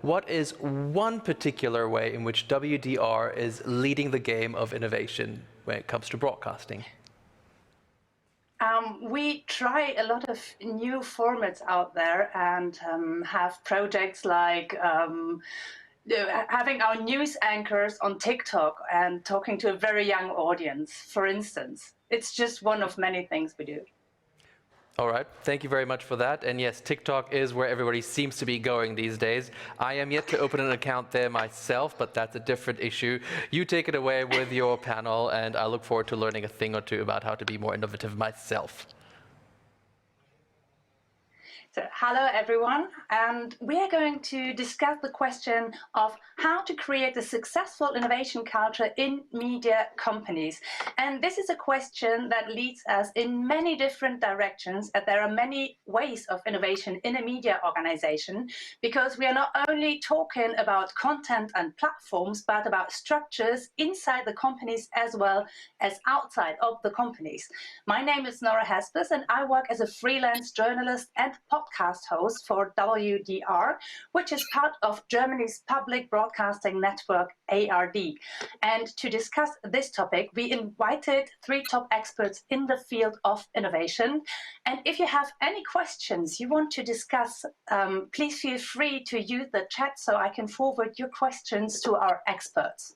What is one particular way in which WDR is leading the game of innovation when it comes to broadcasting? We try a lot of new formats out there and have projects like having our news anchors on TikTok and talking to a very young audience, for instance. It's just one of many things we do. All right, thank you very much for that. And yes, TikTok is where everybody seems to be going these days. I am yet to open an account there myself, but that's a different issue. You take it away with your panel, and I look forward to learning a thing or two about how to be more innovative myself. So, hello everyone, and we are going to discuss the question of how to create a successful innovation culture in media companies. And this is a question that leads us in many different directions, and there are many ways of innovation in a media organization, because we are not only talking about content and platforms, but about structures inside the companies as well as outside of the companies. My name is Nora Hespers, and I work as a freelance journalist and podcast host for WDR, which is part of Germany's public broadcasting network, ARD. And to discuss this topic, we invited 3 top experts in the field of innovation. And if you have any questions you want to discuss, please feel free to use the chat so I can forward your questions to our experts.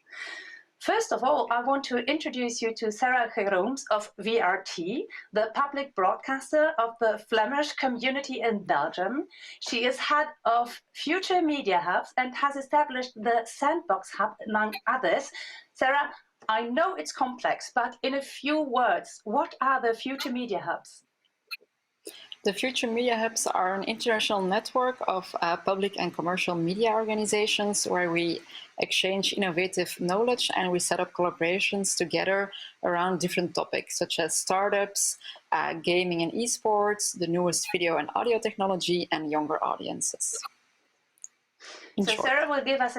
First of all, I want to introduce you to Sarah Gerooms of VRT, the public broadcaster of the Flemish community in Belgium. She is head of Future Media Hubs and has established the Sandbox Hub, among others. Sarah, I know it's complex, but in a few words, what are the Future Media Hubs? The Future Media Hubs are an international network of public and commercial media organizations where we exchange innovative knowledge and we set up collaborations together around different topics such as startups, gaming and esports, the newest video and audio technology, and younger audiences. So Sarah will give us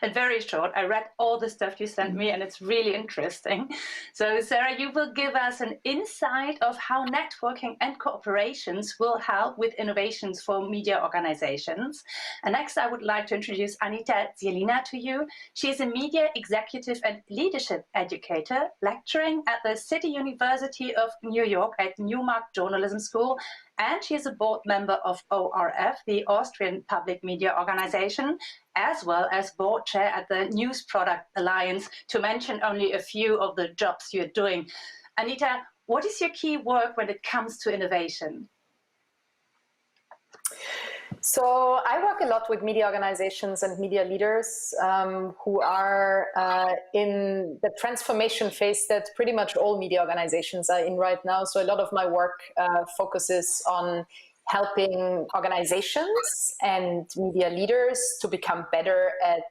a very short. I read all the stuff you sent me and it's really interesting. So Sarah, you will give us an insight of how networking and cooperations will help with innovations for media organizations. And next, I would like to introduce Anita Zielina to you. She is a media executive and leadership educator, lecturing at the City University of New York at Newmark Journalism School. And she is a board member of ORF, the Austrian Public Media Organization, as well as board chair at the News Product Alliance, to mention only a few of the jobs you're doing. Anita, what is your key work when it comes to innovation? So I work a lot with media organizations and media leaders who are in the transformation phase that pretty much all media organizations are in right now. So a lot of my work focuses on helping organizations and media leaders to become better at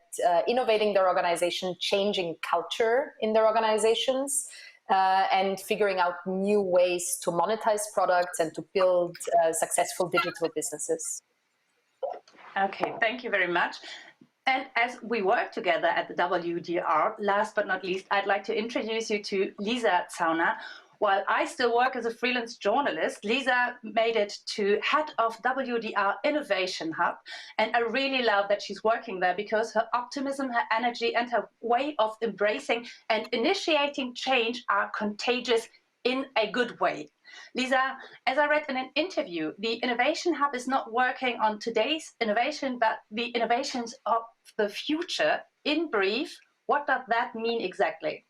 innovating their organization, changing culture in their organizations, and figuring out new ways to monetize products and to build successful digital businesses. Okay, thank you very much. And as we work together at the WDR, last but not least, I'd like to introduce you to Lisa Zauner. While I still work as a freelance journalist, Lisa made it to head of WDR Innovation Hub. And I really love that she's working there because her optimism, her energy, and her way of embracing and initiating change are contagious in a good way. Lisa, as I read in an interview, the Innovation Hub is not working on today's innovation, but the innovations of the future. In brief, what does that mean exactly?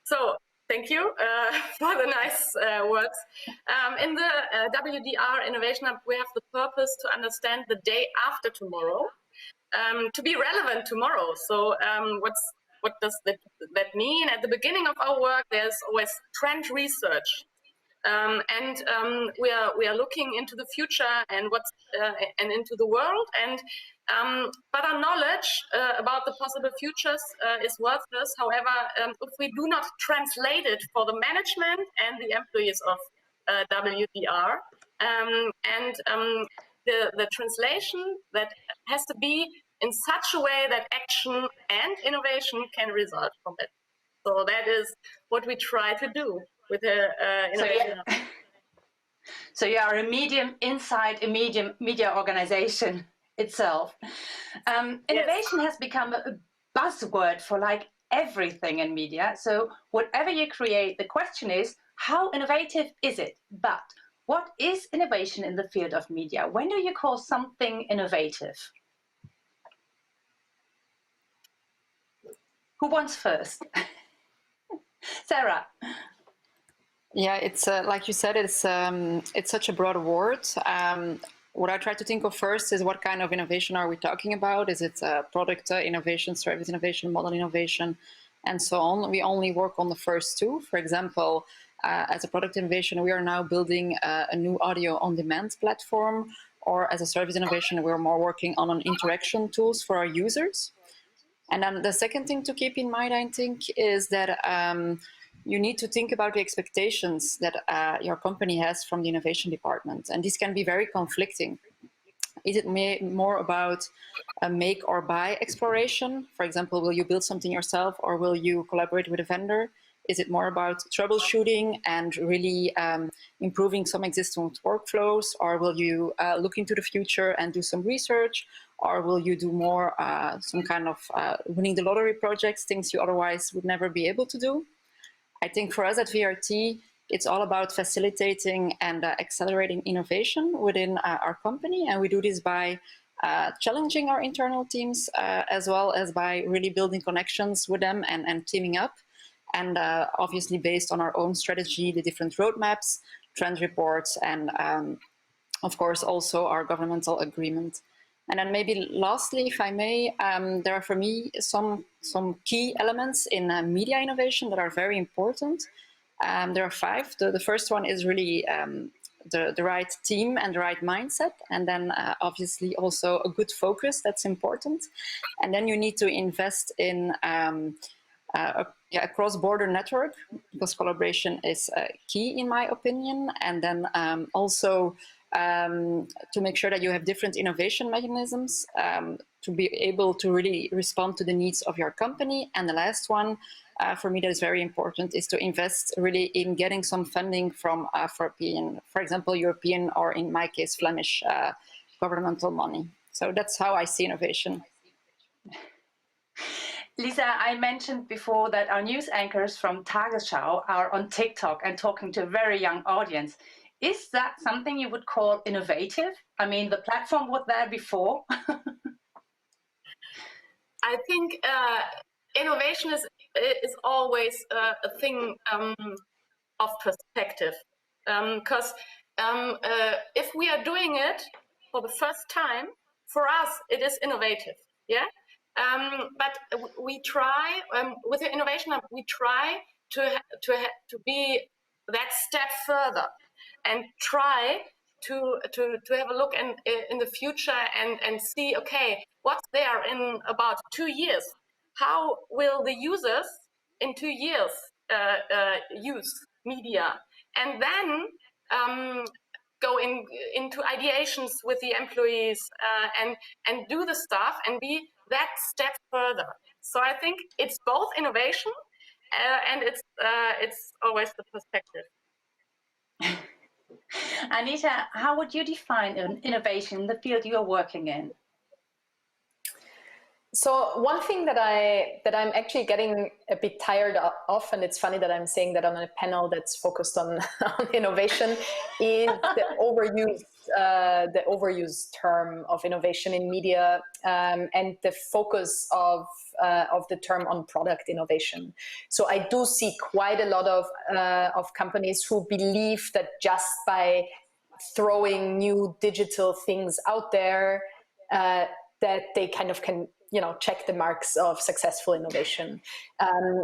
So thank you for the nice words. In the WDR Innovation Hub, we have the purpose to understand the day after tomorrow, to be relevant tomorrow. So what does that mean? At the beginning of our work, there's always trend research. We are looking into the future and and into the world, but our knowledge about the possible futures is worthless. However, if we do not translate it for the management and the employees of WDR, the translation that has to be in such a way that action and innovation can result from it. So that is what we try to do with the innovation. So you are a medium inside a medium media organization itself. Innovation has become a buzzword for like everything in media. So whatever you create, the question is, how innovative is it? But what is innovation in the field of media? When do you call something innovative? Who wants first? Sarah. Yeah, it's like you said, it's such a broad word. What I try to think of first is what kind of innovation are we talking about? Is it product innovation, service innovation, model innovation, and so on? We only work on the first two. For example, as a product innovation, we are now building a new audio on-demand platform, or as a service innovation, we're more working on an interaction tools for our users. And then the second thing to keep in mind, I think, is that you need to think about the expectations that your company has from the innovation department. And this can be very conflicting. Is it more about a make or buy exploration? For example, will you build something yourself or will you collaborate with a vendor? Is it more about troubleshooting and really improving some existing workflows? Or will you look into the future and do some research? Or will you do more some kind of winning the lottery projects, things you otherwise would never be able to do? I think for us at VRT, it's all about facilitating and accelerating innovation within our company. And we do this by challenging our internal teams, as well as by really building connections with them and teaming up. And obviously based on our own strategy, the different roadmaps, trend reports, and of course also our governmental agreement. And then maybe lastly, if I may, there are for me some key elements in media innovation that are very important. There are 5. The first one is really the right team and the right mindset. And then obviously also a good focus, that's important. And then you need to invest in a cross-border network, because collaboration is key in my opinion. And then also to make sure that you have different innovation mechanisms to be able to really respond to the needs of your company. And the last one, for me, that is very important, is to invest really in getting some funding from, for example, European, or in my case, Flemish governmental money. So that's how I see innovation. Lisa, I mentioned before that our news anchors from Tagesschau are on TikTok and talking to a very young audience. Is that something you would call innovative? I mean, the platform was there before. I think innovation is always a thing of perspective. Because if we are doing it for the first time, for us, it is innovative. Yeah. But we try with the Innovation Hub, we try to be that step further and try to have a look in the future and see, okay, what's there in about 2 years? How will the users in 2 years use media? And then go into ideations with the employees and do the stuff and be that step further. So I think it's both innovation and it's always the perspective. Anita, how would you define an innovation in the field you are working in? So one thing that I'm actually getting a bit tired of, and it's funny that I'm saying that on a panel that's focused on innovation, is the overused term of innovation in media, and the focus of the term on product innovation. So I do see quite a lot of companies who believe that just by throwing new digital things out there, that they kind of can, check the marks of successful innovation,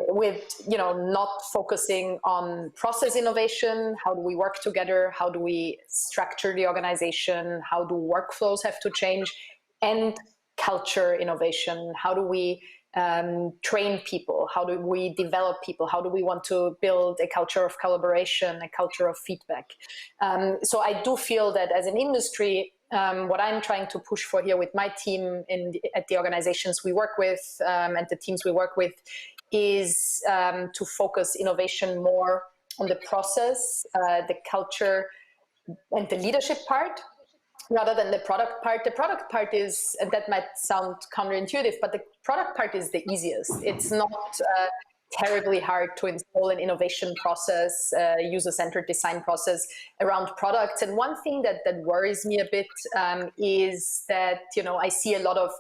with, not focusing on process innovation. How do we work together? How do we structure the organization? How do workflows have to change? And culture innovation. How do we train people? How do we develop people? How do we want to build a culture of collaboration, a culture of feedback? So I do feel that as an industry, what I'm trying to push for here with my team at the organizations we work with, and the teams we work with, is to focus innovation more on the process, the culture, the leadership part, rather than the product part. The product part is, and that might sound counterintuitive, but the product part is the easiest. It's not terribly hard to install an innovation process, user-centered design process around products. And one thing that worries me a bit is that, I see a lot of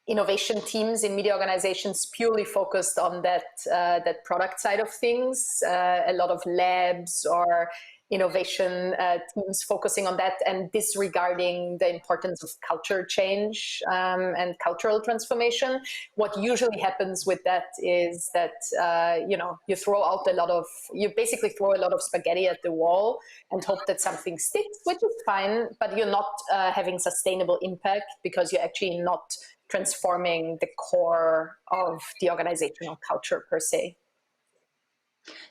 innovation teams in media organizations purely focused on that product side of things, a lot of labs or innovation teams focusing on that and disregarding the importance of culture change and cultural transformation. What usually happens with that is that you basically throw a lot of spaghetti at the wall and hope that something sticks, which is fine, but you're not having sustainable impact because you're actually not transforming the core of the organizational culture per se.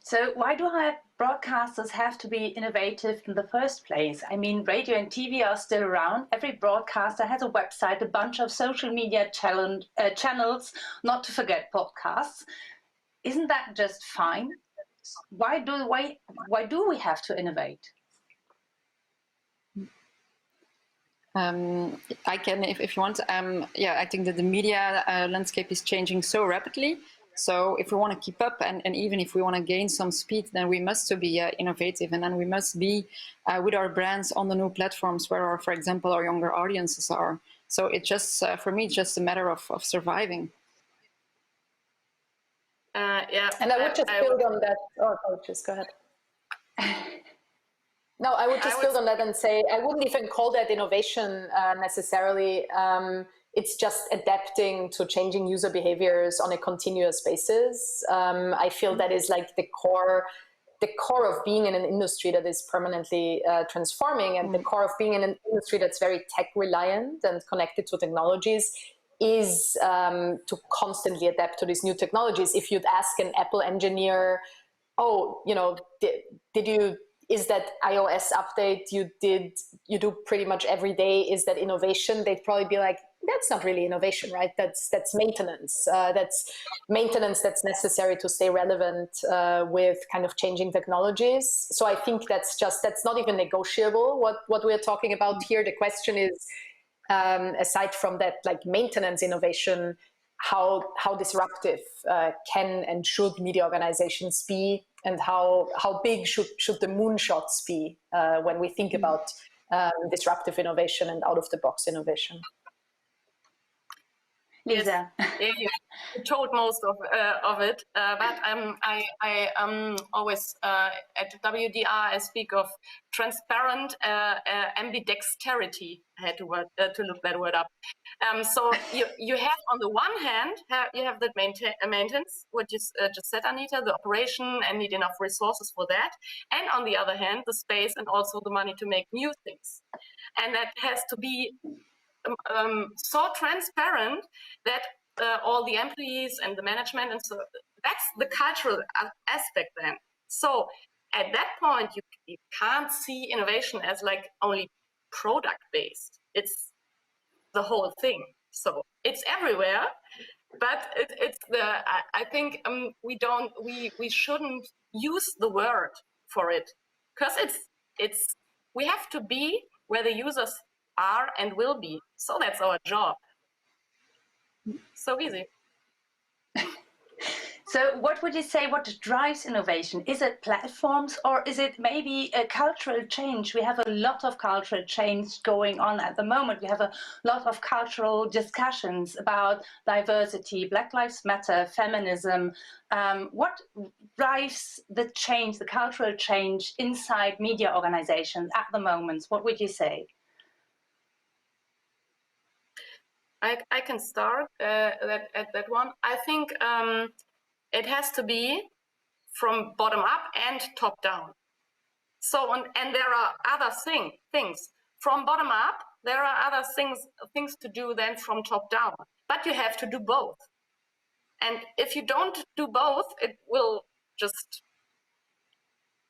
So why do broadcasters have to be innovative in the first place? I mean, radio and TV are still around. Every broadcaster has a website, a bunch of social media channels, not to forget podcasts. Isn't that just fine? Why do we have to innovate? I can, if you want. I think that the media landscape is changing so rapidly. So if we want to keep up, and even if we want to gain some speed, then we must be innovative, and then we must be with our brands on the new platforms where, for example, our younger audiences are. So it's just, for me, it's just a matter of surviving. And I would just build on that. Oh, just go ahead. No, I would just build on that and say, I wouldn't even call that innovation necessarily. It's just adapting to changing user behaviors on a continuous basis. I feel that is like the core of being in an industry that is permanently transforming, and the core of being in an industry that's very tech reliant and connected to technologies is to constantly adapt to these new technologies. If you'd ask an Apple engineer, is that iOS update you do pretty much every day, is that innovation? They'd probably be like, that's not really innovation, right? That's maintenance. That's maintenance that's necessary to stay relevant with kind of changing technologies. So I think that's not even negotiable what we're talking about here. The question is, aside from that, like maintenance innovation, how disruptive can and should media organizations be, and how big should the moonshots be when we think about disruptive innovation and out-of-the-box innovation? Lisa. Yes, you told most of it, but I always at WDR I speak of transparent ambidexterity. I had to look that word up. So you have on the one hand you have the maintenance, what you just said, Anita, the operation, and need enough resources for that, and on the other hand the space and also the money to make new things, and that has to be so transparent that all the employees and the management, and so that's the cultural aspect then. So at that point, you can't see innovation as like only product based. It's the whole thing. So it's everywhere, but it's the. I think we shouldn't use the word for it, because it's we have to be where the users are and will be. So that's our job. So easy. So what would you say, what drives innovation? Is it platforms, or is it maybe a cultural change? We have a lot of cultural change going on at the moment. We have a lot of cultural discussions about diversity, Black Lives Matter, feminism. What drives the change, the cultural change inside media organizations at the moment? What would you say? I can start at that one. I think it has to be from bottom up and top down. So and there are other things from bottom up. There are other things to do than from top down. But you have to do both. And if you don't do both, it will just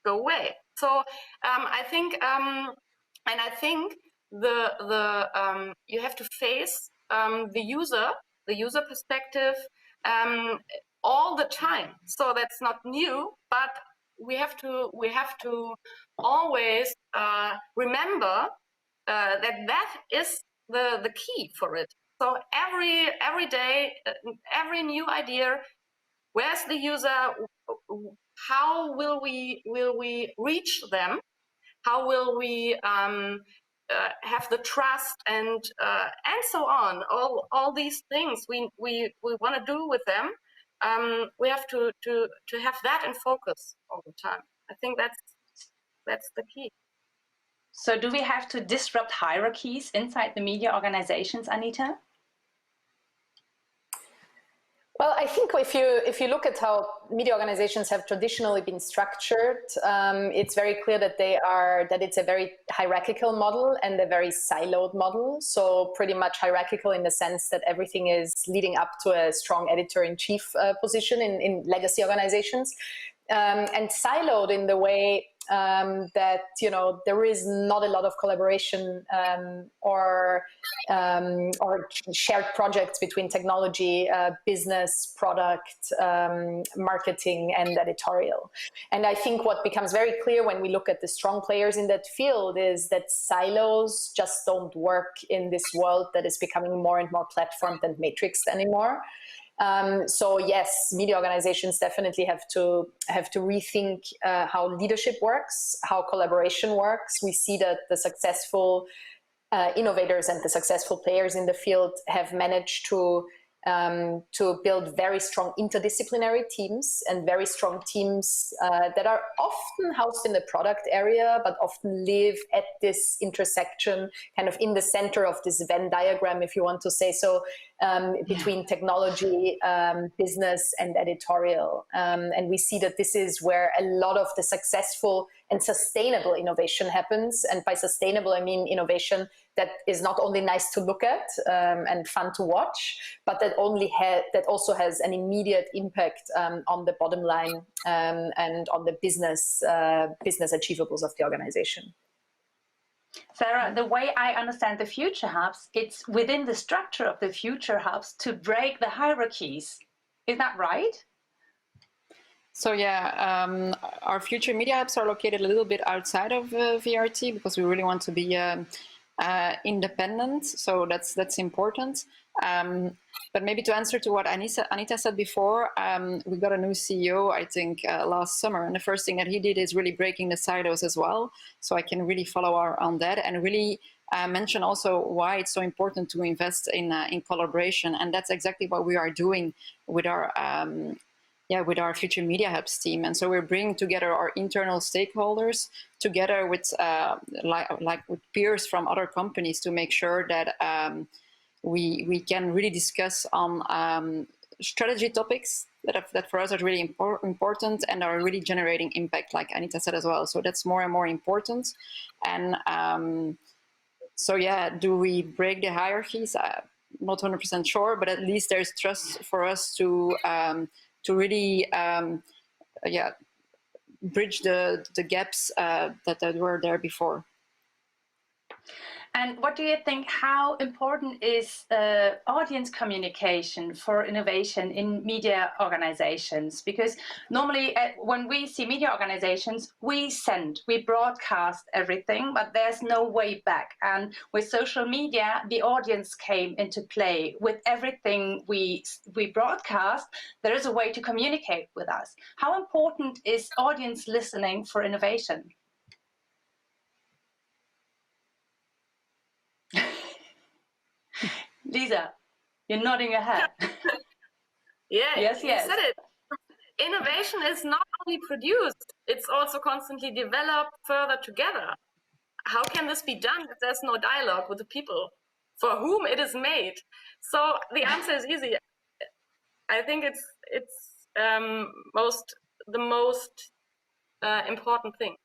go away. So I think, and I think you have to face the user perspective all the time. So that's not new, but we have to always remember that is the key for it. So every day, every new idea, where's the user? How will we reach them? How will we have the trust and so on? All these things we want to do with them. We have to have that in focus all the time. I think that's the key. So do we have to disrupt hierarchies inside the media organizations, Anita? Well, I think if you look at how media organizations have traditionally been structured, it's very clear that it's a very hierarchical model and a very siloed model. So pretty much hierarchical in the sense that everything is leading up to a strong editor-in-chief position in legacy organizations, and siloed in the way that there is not a lot of collaboration or shared projects between technology, business, product, marketing, and editorial. And I think what becomes very clear when we look at the strong players in that field is that silos just don't work in this world that is becoming more and more platformed and matrixed anymore. So yes, media organizations definitely have to rethink how leadership works, how collaboration works. We see that the successful innovators and the successful players in the field have managed to build very strong interdisciplinary teams and very strong teams that are often housed in the product area, but often live at this intersection, kind of in the center of this Venn diagram, if you want to say so, between technology, business, and editorial. And we see that this is where a lot of the successful and sustainable innovation happens. And by sustainable, I mean innovation that is not only nice to look at and fun to watch, but that also has an immediate impact on the bottom line and on the business achievables of the organization. Sarah, the way I understand the future hubs, it's within the structure of the future hubs to break the hierarchies. Is that right? So yeah, our future media hubs are located a little bit outside of VRT because we really want to be independent. So that's important. But maybe to answer to what Anita said before, we got a new CEO, I think, last summer. And the first thing that he did is really breaking the silos as well. So I can really follow on that and really mention also why it's so important to invest in collaboration. And that's exactly what we are doing with our with our future media hubs team. And so we're bringing together our internal stakeholders together with like with peers from other companies to make sure that we can really discuss on strategy topics that for us are really important and are really generating impact, like Anita said as well. So that's more and more important. And so yeah, do we break the hierarchies? Not 100% sure, but at least there's trust for us to really bridge the gaps that were there before. And what do you think, how important is audience communication for innovation in media organizations? Because normally when we see media organizations, we broadcast everything, but there's no way back. And with social media, the audience came into play. With everything we broadcast, there is a way to communicate with us. How important is audience listening for innovation? Lisa, you're nodding your head. Yeah, yes. You said it. Innovation is not only produced, it's also constantly developed further together. How can this be done if there's no dialogue with the people for whom it is made? So the answer is easy. I think it's the most important thing.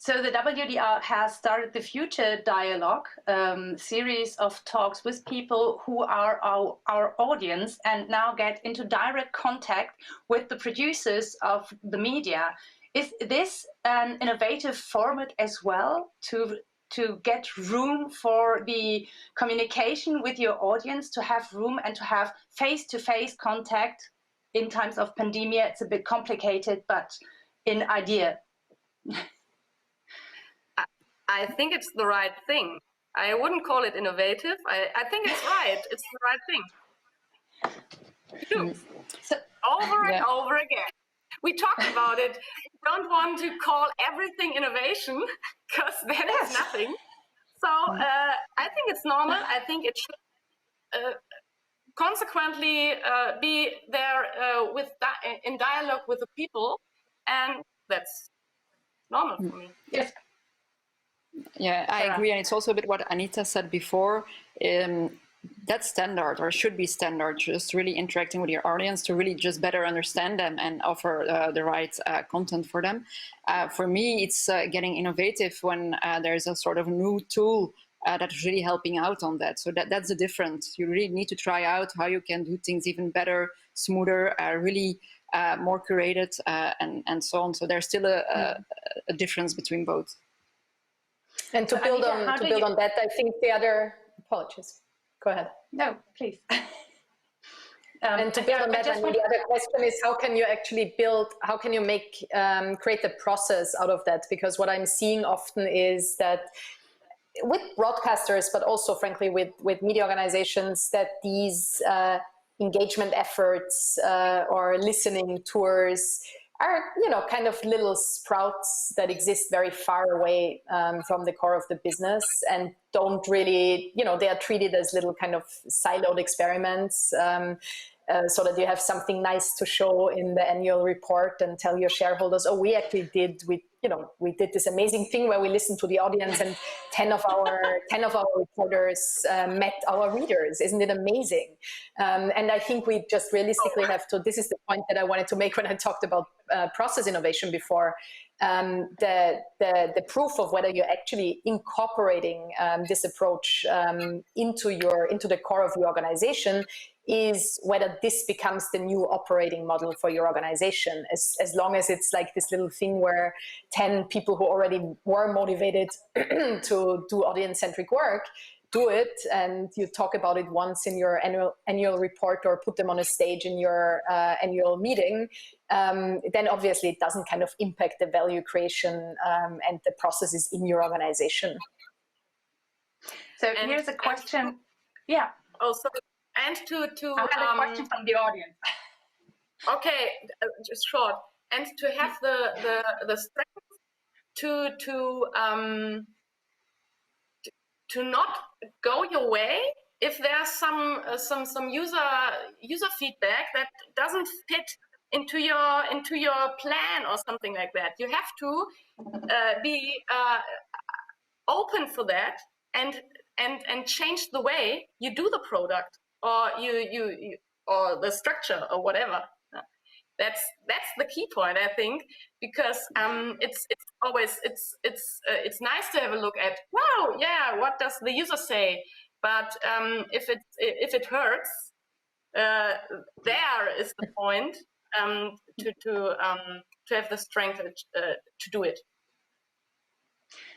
So the WDR has started the Future Dialogue series of talks with people who are our audience and now get into direct contact with the producers of the media. Is this an innovative format as well to get room for the communication with your audience, to have room and to have face-to-face contact? In times of pandemic, it's a bit complicated, but in idea? I think it's the right thing. I wouldn't call it innovative. I think it's right. It's the right thing. So, Over and over again. We talked about it. We don't want to call everything innovation because then it's nothing. So I think it's normal. I think it should consequently be there in dialogue with the people, and that's normal for me. yes. Yeah, I agree. And it's also a bit what Anita said before. That's standard, or should be standard, just really interacting with your audience to really just better understand them and offer the right content for them. For me, it's getting innovative when there's a sort of new tool that's really helping out on that. So that's the difference. You really need to try out how you can do things even better, smoother, really more curated, and so on. So there's still a difference between both. And to build on that, I think the other, apologies, go ahead. No, please. And to build on that, the other question is, how can you actually how can you create the process out of that? Because what I'm seeing often is that with broadcasters, but also frankly with media organizations, that these engagement efforts or listening tours are, kind of little sprouts that exist very far away from the core of the business and don't really, they are treated as little kind of siloed experiments so that you have something nice to show in the annual report and tell your shareholders, oh, we actually did this amazing thing where we listened to the audience and 10 of our reporters met our readers. Isn't it amazing? And I think we just realistically have to, this is the point that I wanted to make when I talked about process innovation before, the proof of whether you're actually incorporating this approach into the core of your organization is whether this becomes the new operating model for your organization. As long as it's like this little thing where 10 people who already were motivated to do audience-centric work do it, and you talk about it once in your annual report or put them on a stage in your annual meeting, then obviously it doesn't kind of impact the value creation and the processes in your organization. So here's a question. Yeah. Also, and to I have a question from the audience. Okay, just short. And to have the strength to not go your way if there's some user feedback that doesn't fit into your plan or something like that. You have to be open for that and change the way you do the product or you or the structure or whatever. That's the key point, I think, because it's always it's nice to have a look at, wow, yeah, what does the user say? But if it hurts, there is the point to have the strength to do it.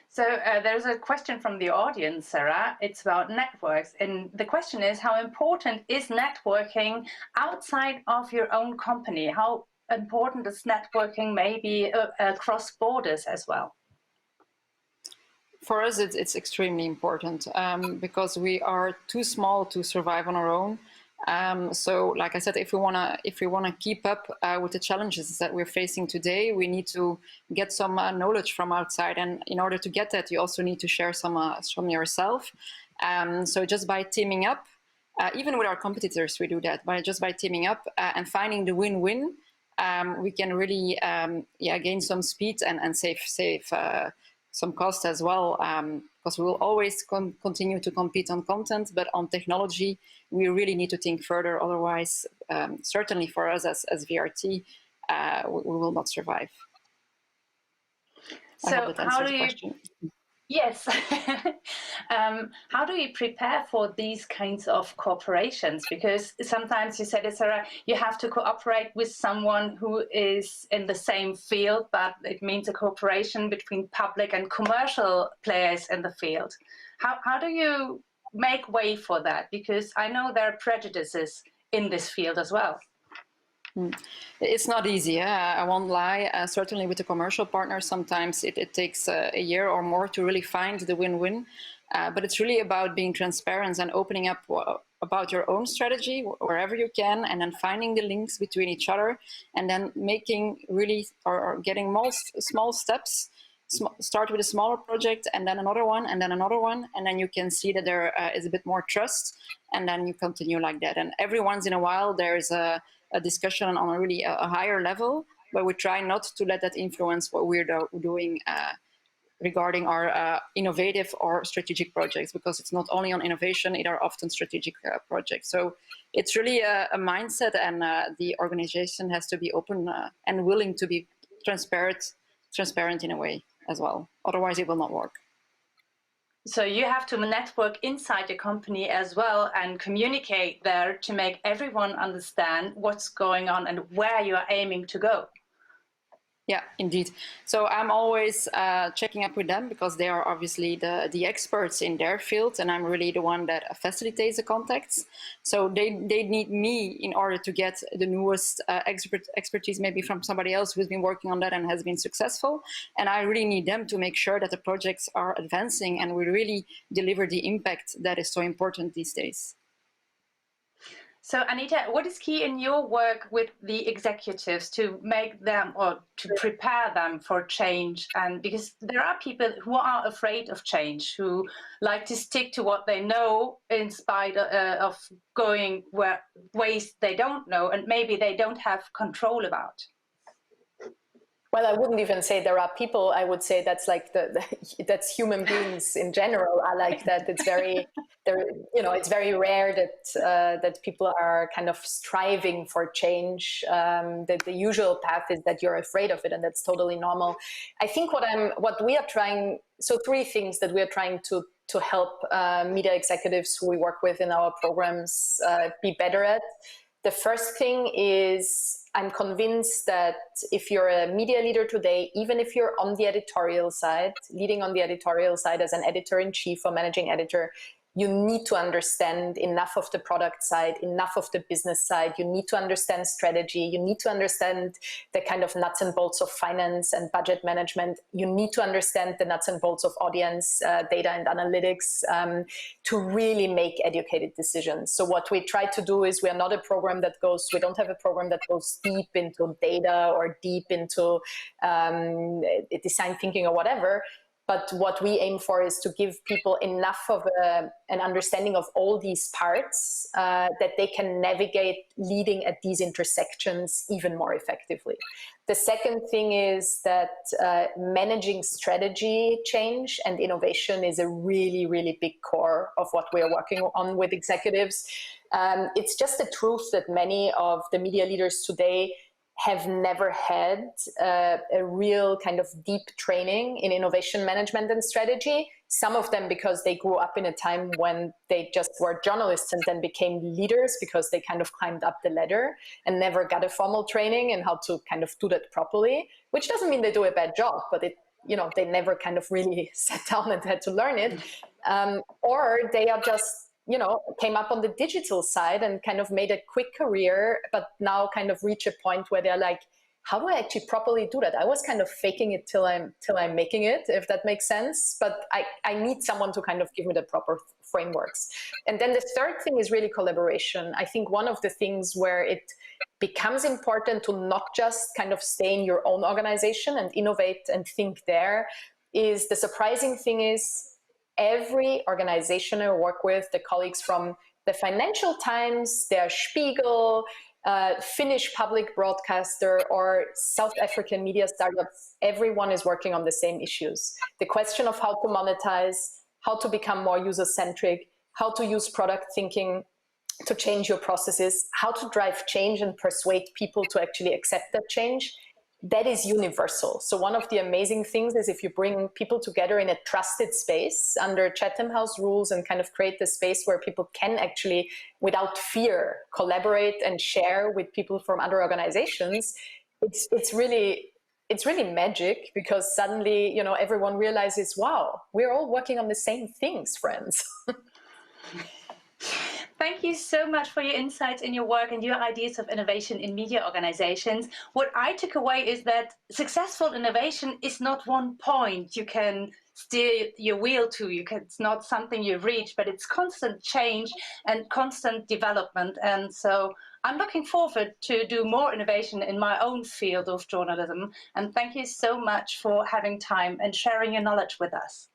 So there's a question from the audience, Sarah. It's about networks. And the question is, how important is networking outside of your own company? How important is networking maybe across borders as well? For us, it's extremely important because we are too small to survive on our own. So, like I said, if we wanna keep up with the challenges that we're facing today, we need to get some knowledge from outside. And in order to get that, you also need to share some from yourself. So just by teaming up, even with our competitors, we do that. Just by teaming up and finding the win-win, we can really gain some speed and save some cost as well, because we will always continue to compete on content, but on technology, we really need to think further. Otherwise, certainly for us as VRT, we will not survive. So how do you? Yes. How do you prepare for these kinds of cooperations? Because sometimes you said it, Sarah, you have to cooperate with someone who is in the same field, but it means a cooperation between public and commercial players in the field. How do you make way for that? Because I know there are prejudices in this field as well. It's not easy, I won't lie. Certainly with the commercial partners, sometimes it takes a year or more to really find the win-win. But it's really about being transparent and opening up about your own strategy wherever you can, and then finding the links between each other, and then making really, or getting most small steps. Start with a smaller project, and then another one, and then another one, and then you can see that there is a bit more trust, and then you continue like that. And every once in a while, there's a discussion on a really a higher level, but we try not to let that influence what we're doing regarding our innovative or strategic projects, because it's not only on innovation, it are often strategic projects. So it's really a mindset, and the organization has to be open and willing to be transparent in a way as well. Otherwise, it will not work. So you have to network inside the company as well and communicate there to make everyone understand what's going on and where you are aiming to go. Yeah, indeed. So I'm always checking up with them, because they are obviously the experts in their field, and I'm really the one that facilitates the contacts. So they need me in order to get the newest expertise, maybe from somebody else who's been working on that and has been successful. And I really need them to make sure that the projects are advancing and we really deliver the impact that is so important these days. So Anita, what is key in your work with the executives to make them, or to prepare them for change? And because there are people who are afraid of change, who like to stick to what they know in spite of going ways they don't know and maybe they don't have control about. Well, I wouldn't even say there are people. I would say that's like that's human beings in general are like that. It's very, it's very rare that people are kind of striving for change. That the usual path is that you're afraid of it, and that's totally normal. I think what we are trying. So 3 things that we are trying to help media executives who we work with in our programs be better at. The first thing is, I'm convinced that if you're a media leader today, even if you're on the editorial side, leading on the editorial side as an editor-in-chief or managing editor, you need to understand enough of the product side, enough of the business side. You need to understand strategy. You need to understand the kind of nuts and bolts of finance and budget management. You need to understand the nuts and bolts of audience data and analytics to really make educated decisions. So what we try to do is we don't have a program that goes deep into data or deep into design thinking or whatever. But what we aim for is to give people enough of an understanding of all these parts that they can navigate leading at these intersections even more effectively. The second thing is that managing strategy change and innovation is a really, really big core of what we are working on with executives. It's just the truth that many of the media leaders today have never had a real kind of deep training in innovation management and strategy. Some of them because they grew up in a time when they just were journalists and then became leaders because they kind of climbed up the ladder and never got a formal training in how to kind of do that properly, which doesn't mean they do a bad job, but they never kind of really sat down and had to learn it. Or they are just came up on the digital side and kind of made a quick career, but now kind of reach a point where they're like, how do I actually properly do that? I was kind of faking it till I'm making it, if that makes sense. But I need someone to kind of give me the proper frameworks. And then the third thing is really collaboration. I think one of the things where it becomes important to not just kind of stay in your own organization and innovate and think there is the surprising thing is, every organization I work with, the colleagues from the Financial Times, Der Spiegel, Finnish public broadcaster, or South African media startups, everyone is working on the same issues. The question of how to monetize, how to become more user-centric, how to use product thinking to change your processes, how to drive change and persuade people to actually accept that change. That is universal. So one of the amazing things is if you bring people together in a trusted space under Chatham House rules and kind of create the space where people can actually, without fear, collaborate and share with people from other organizations, it's really magic, because suddenly, everyone realizes, wow, we're all working on the same things, friends. thank you so much for your insights in your work and your ideas of innovation in media organizations. What I took away is that successful innovation is not one point you can steer your wheel to. It's not something you reach, but it's constant change and constant development. And so I'm looking forward to do more innovation in my own field of journalism. And thank you so much for having time and sharing your knowledge with us.